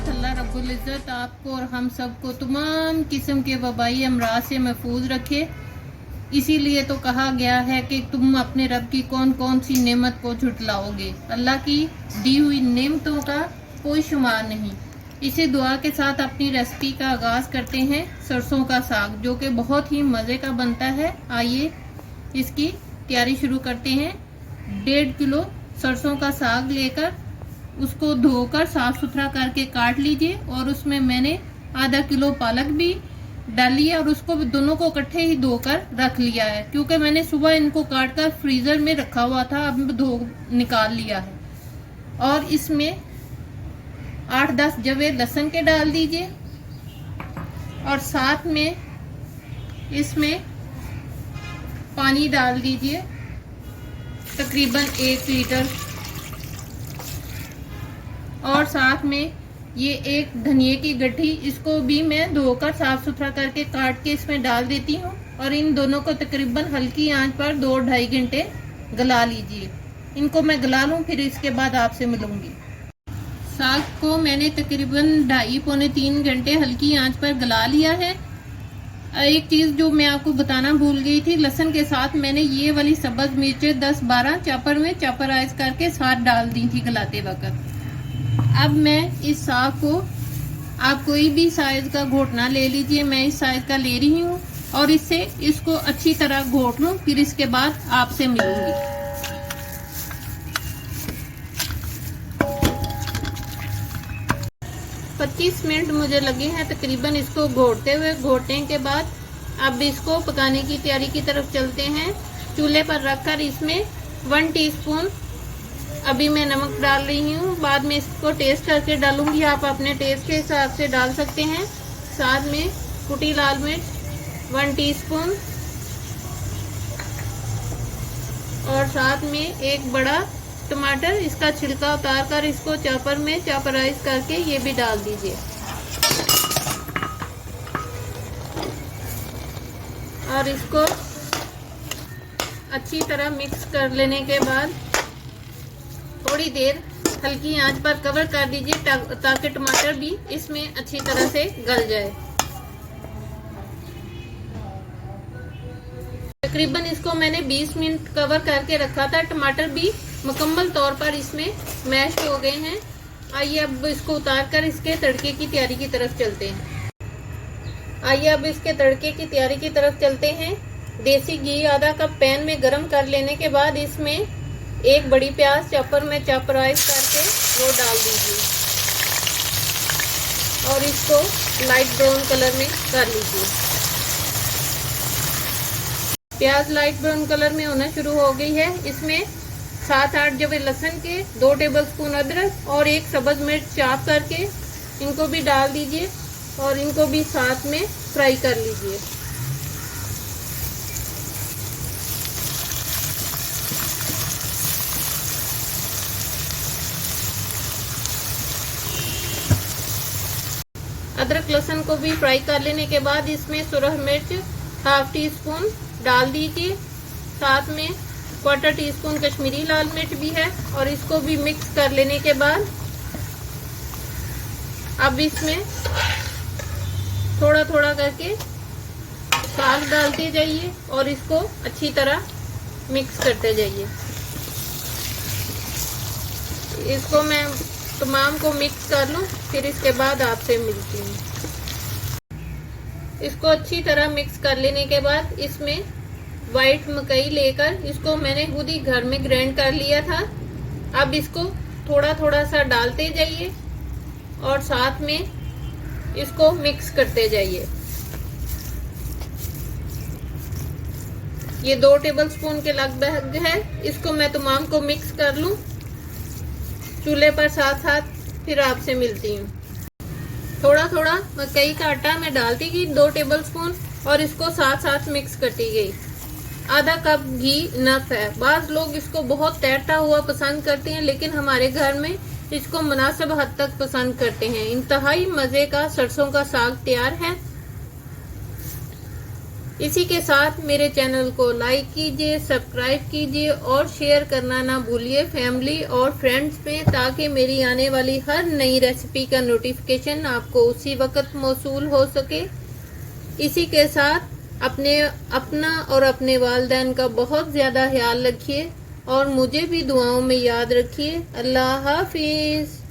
अल्लाह रब्बुल इज़्ज़त आपको और हम सबको तमाम किस्म के वबाई अमराज से महफूज रखे। इसीलिए तो कहा गया है कि तुम अपने रब की कौन कौन सी नेमत को झुटलाओगे। अल्लाह की दी हुई नेमतों का कोई शुमार नहीं। इसी दुआ के साथ अपनी रेसिपी का आगाज़ करते हैं। सरसों का साग जो कि बहुत ही मज़े का बनता है। आइए इसकी तैयारी शुरू करते हैं। 1.5 किलो सरसों का साग लेकर उसको धोकर साफ सुथरा करके काट लीजिए और उसमें मैंने आधा किलो पालक भी डाली है और उसको दोनों को इकट्ठे ही धोकर रख लिया है, क्योंकि मैंने सुबह इनको काट कर फ्रीजर में रखा हुआ था। अब धो निकाल लिया है। और इसमें 8-10 जवे लहसुन के डाल दीजिए और साथ में इसमें पानी डाल दीजिए तकरीबन 1 लीटर। और साथ में ये एक धनिए की गड्ढी, इसको भी मैं धोकर साफ सुथरा करके काट के इसमें डाल देती हूँ और इन दोनों को तकरीबन हल्की आंच पर 2-2.5 घंटे गला लीजिए। इनको मैं गला लूँ, फिर इसके बाद आपसे मिलूंगी। साग को मैंने तकरीबन 2.5-3 घंटे हल्की आंच पर गला लिया है। एक चीज़ जो मैं आपको बताना भूल गई थी, लहसुन के साथ मैंने ये वाली सब्ज मिर्चें 10-12 चॉपर में चॉपराइज करके साथ डाल दी थी गलाते वक्त। अब मैं इस साग को, आप कोई भी साइज का घोटना ले लीजिए, मैं इस साइज का ले रही हूँ और इससे इसको अच्छी तरह घोट लूँ, फिर इसके बाद आपसे मिलूंगी। पच्चीस मिनट मुझे लगे हैं तकरीबन इसको घोटते हुए। घोटने के बाद अब इसको पकाने की तैयारी की तरफ चलते हैं। चूल्हे पर रखकर इसमें 1 टीस्पून अभी मैं नमक डाल रही हूँ, बाद में इसको टेस्ट करके डालूंगी। आप अपने टेस्ट के हिसाब से डाल सकते हैं। साथ में कुटी लाल मिर्च 1 टीस्पून और साथ में एक बड़ा टमाटर, इसका छिलका उतार कर इसको चॉपर में चॉपराइज करके ये भी डाल दीजिए। और इसको अच्छी तरह मिक्स कर लेने के बाद थोड़ी देर हल्की आंच पर कवर कर दीजिए ताकि टमाटर भी इसमें अच्छी तरह से गल जाए। तकरीबन इसको मैंने 20 मिनट कवर करके रखा था। टमाटर भी मुकम्मल तौर पर इसमें मैश हो गए हैं। आइए अब इसको उतार कर इसके तड़के की तैयारी की तरफ चलते हैं। आइए अब इसके तड़के की तैयारी की तरफ चलते हैं। देसी घी आधा कप पैन में गरम कर लेने के बाद इसमें एक बड़ी प्याज चॉपर में चॉपराइज करके वो डाल दीजिए और इसको लाइट ब्राउन कलर में कर लीजिए। प्याज लाइट ब्राउन कलर में होना शुरू हो गई है। इसमें 7-8 जवे लहसुन के, 2 टेबलस्पून अदरक और 1 सब्ज मिर्च चॉप करके इनको भी डाल दीजिए और इनको भी साथ में फ्राई कर लीजिए। अदरक लहसुन को भी फ्राई कर लेने के बाद इसमें सुरख मिर्च 1/2 टीस्पून डाल दीजिए। साथ में 1/4 टीस्पून कश्मीरी लाल मिर्च भी है और इसको भी मिक्स कर लेने के बाद अब इसमें थोड़ा थोड़ा करके साग डालते जाइए और इसको अच्छी तरह मिक्स करते जाइए। इसको मैं तमाम को मिक्स कर लूं, फिर इसके बाद आपसे मिलती हूँ। इसको अच्छी तरह मिक्स कर लेने के बाद इसमें वाइट मकई लेकर इसको मैंने खुद ही घर में ग्राइंड कर लिया था। अब इसको थोड़ा थोड़ा सा डालते जाइए और साथ में इसको मिक्स करते जाइए। ये 2 टेबलस्पून के लगभग है। इसको मैं तमाम को मिक्स कर लूं चूल्हे पर साथ साथ, फिर आपसे मिलती हूँ। थोड़ा थोड़ा मकई का आटा मैं डालती गई 2 टेबलस्पून और इसको साथ साथ मिक्स करती गई। आधा कप घी इनफ है। बाज़ लोग इसको बहुत तैरता हुआ पसंद करते हैं, लेकिन हमारे घर में इसको मुनासिब हद तक पसंद करते हैं। इंतहाई मज़े का सरसों का साग तैयार है। इसी के साथ मेरे चैनल को लाइक कीजिए, सब्सक्राइब कीजिए और शेयर करना ना भूलिए फैमिली और फ्रेंड्स में, ताकि मेरी आने वाली हर नई रेसिपी का नोटिफिकेशन आपको उसी वक्त मौसूल हो सके। इसी के साथ अपना और अपने वालिदैन का बहुत ज़्यादा ख्याल रखिए और मुझे भी दुआओं में याद रखिए। अल्लाह हाफिज़।